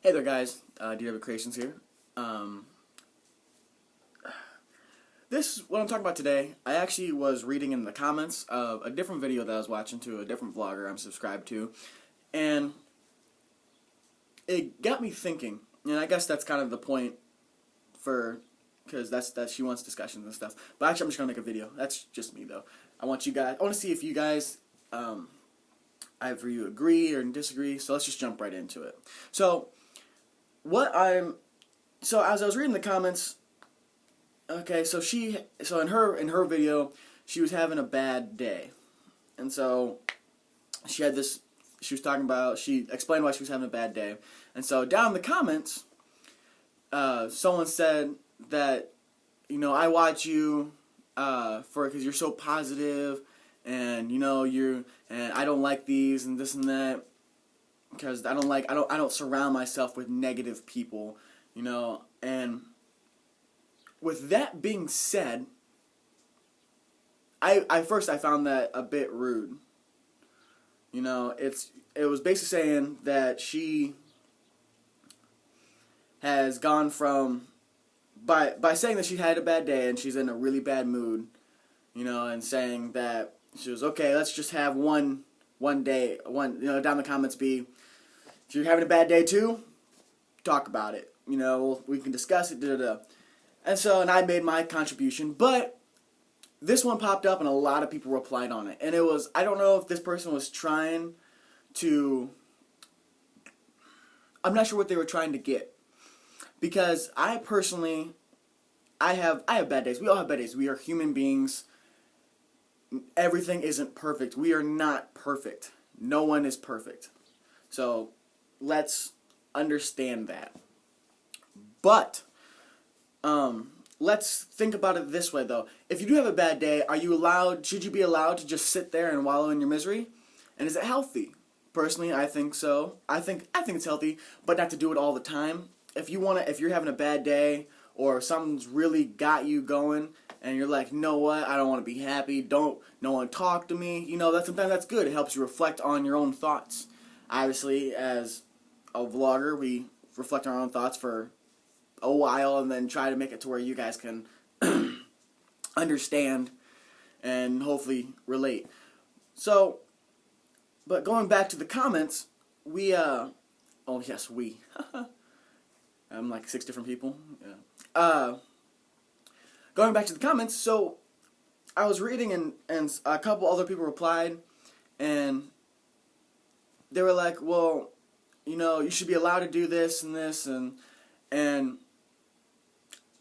Hey there, guys. DW Creations here. Um, what I'm talking about today, I actually was reading in the comments of a different video that I was watching to a different vlogger I'm subscribed to, and it got me thinking. And I guess that's kind of the point because that she wants discussions and stuff. But actually, I'm just gonna make a video. That's just me, though. I want to see if you guys either you agree or disagree. So let's just jump right into it. So as I was reading the comments, okay, so in her video, she was having a bad day, and so she explained why she was having a bad day, and so down in the comments, someone said that, I watch you because you're so positive, and and I don't like these and this and that, because I don't surround myself with negative people, and with that being said, I found that a bit rude. It was basically saying that she has gone from by saying that she had a bad day and she's in a really bad mood, and saying that she was okay. Let's just have one day, down the comments be, if you're having a bad day too, talk about it. We can discuss it. And I made my contribution, but this one popped up and a lot of people replied on it. And I don't know if this person was trying to, I'm not sure what they were trying to get. Because I personally, I have bad days. We all have bad days. We are human beings. Everything isn't perfect. We are not perfect. No one is perfect. So let's understand that. But let's think about it this way, though. If you do have a bad day, should you be allowed to just sit there and wallow in your misery? And is it healthy? Personally, I think so. I think it's healthy, but not to do it all the time. If you're having a bad day or something's really got you going and you're like, you know what, I don't want to be happy, no one talk to me, sometimes that's good. It helps you reflect on your own thoughts. Obviously, as a vlogger, we reflect on our own thoughts for a while and then try to make it to where you guys can understand and hopefully relate. So, but going back to the comments, I'm like 6 different people. Yeah. Going back to the comments, so I was reading and a couple other people replied, and they were like, well, you should be allowed to do this and this, and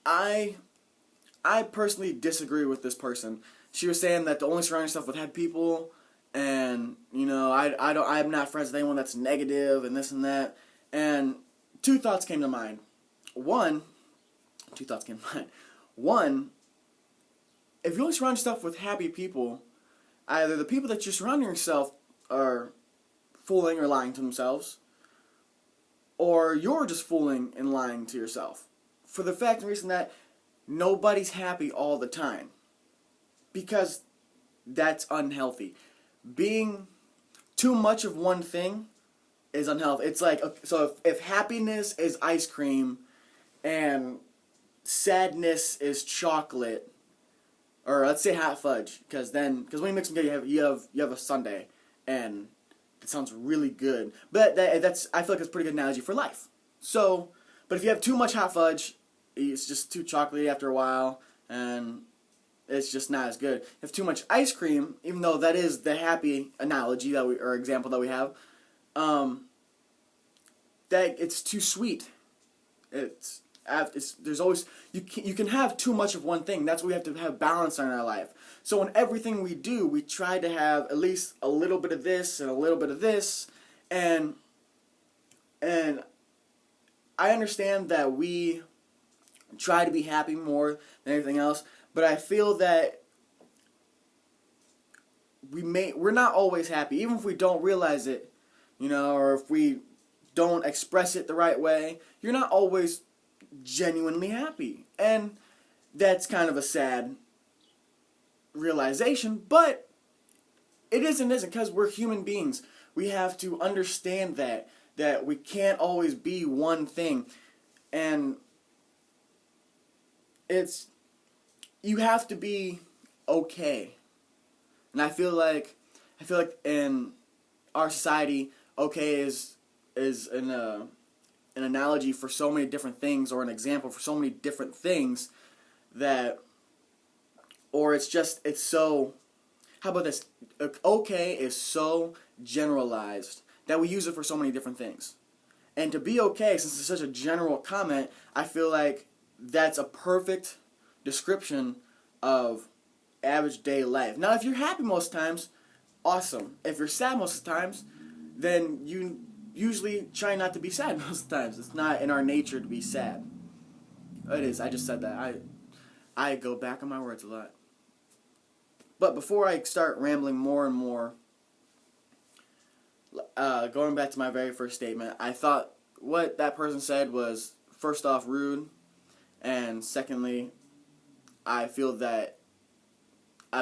I personally disagree with this person. She was saying that to only surround yourself with happy people, and I'm not friends with anyone that's negative and this and that. And two thoughts came to mind. One, if you only surround yourself with happy people, either the people that you're surrounding yourself are fooling or lying to themselves, or you're just fooling and lying to yourself. For the fact and reason that nobody's happy all the time. Because that's unhealthy. Being too much of one thing is unhealthy. It's like, so if happiness is ice cream and sadness is chocolate, or let's say hot fudge, because when you mix them together, you have a sundae, and it sounds really good. But I feel like it's a pretty good analogy for life. So, but if you have too much hot fudge, it's just too chocolatey after a while, and it's just not as good. If too much ice cream, even though that is the happy analogy or example that we have, that it's too sweet. There's always you can have too much of one thing. That's why we have to have balance in our life. So in everything we do, we try to have at least a little bit of this and a little bit of this, and I understand that we try to be happy more than anything else, but I feel that we're not always happy, even if we don't realize it, or if we don't express it the right way. You're not always genuinely happy, and that's kind of a sad realization, but it isn't because we're human beings. We have to understand that that we can't always be one thing. And you have to be okay. And I feel like in our society, okay is an analogy for so many different things, or an example for so many different things, that, or it's so, how about this? Okay is so generalized that we use it for so many different things. And to be okay, since it's such a general comment, I feel like that's a perfect description of average day life. Now, if you're happy most times, awesome. If you're sad most of the times, then you usually try not to be sad most of the times. It's not in our nature to be sad. It is. I just said that. I go back on my words a lot. But before I start rambling more and more, going back to my very first statement, I thought what that person said was, first off, rude, and secondly, I feel that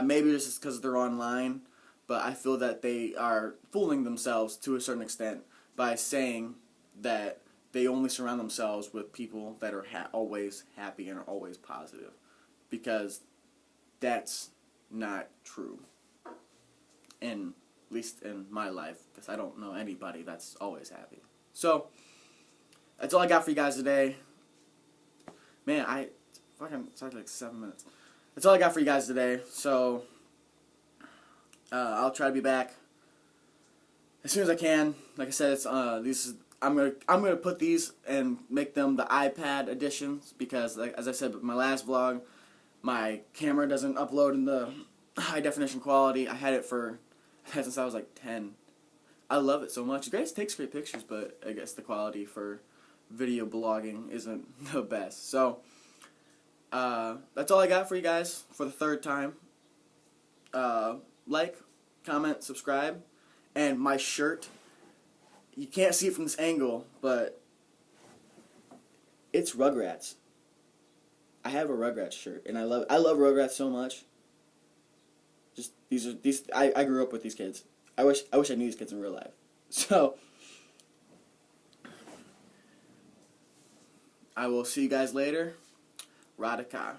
maybe this is because they're online, but I feel that they are fooling themselves to a certain extent by saying that they only surround themselves with people that are always happy and are always positive, because that's not true, at least in my life, because I don't know anybody that's always happy. So that's all I got for you guys today. Man, I fucking talked like 7 minutes. That's all I got for you guys today. So I'll try to be back as soon as I can. Like I said, it's I'm gonna put these and make them the iPad editions, because, like, as I said, my last vlog, my camera doesn't upload in the high definition quality. I had it since I was like 10. I love it so much. It takes great pictures, but I guess the quality for video blogging isn't the best. So that's all I got for you guys for the third time. Like, comment, subscribe, and my shirt. You can't see it from this angle, but it's Rugrats. I have a Rugrats shirt, and I love Rugrats so much. Just I grew up with these kids. I wish I knew these kids in real life. So I will see you guys later. Radaka.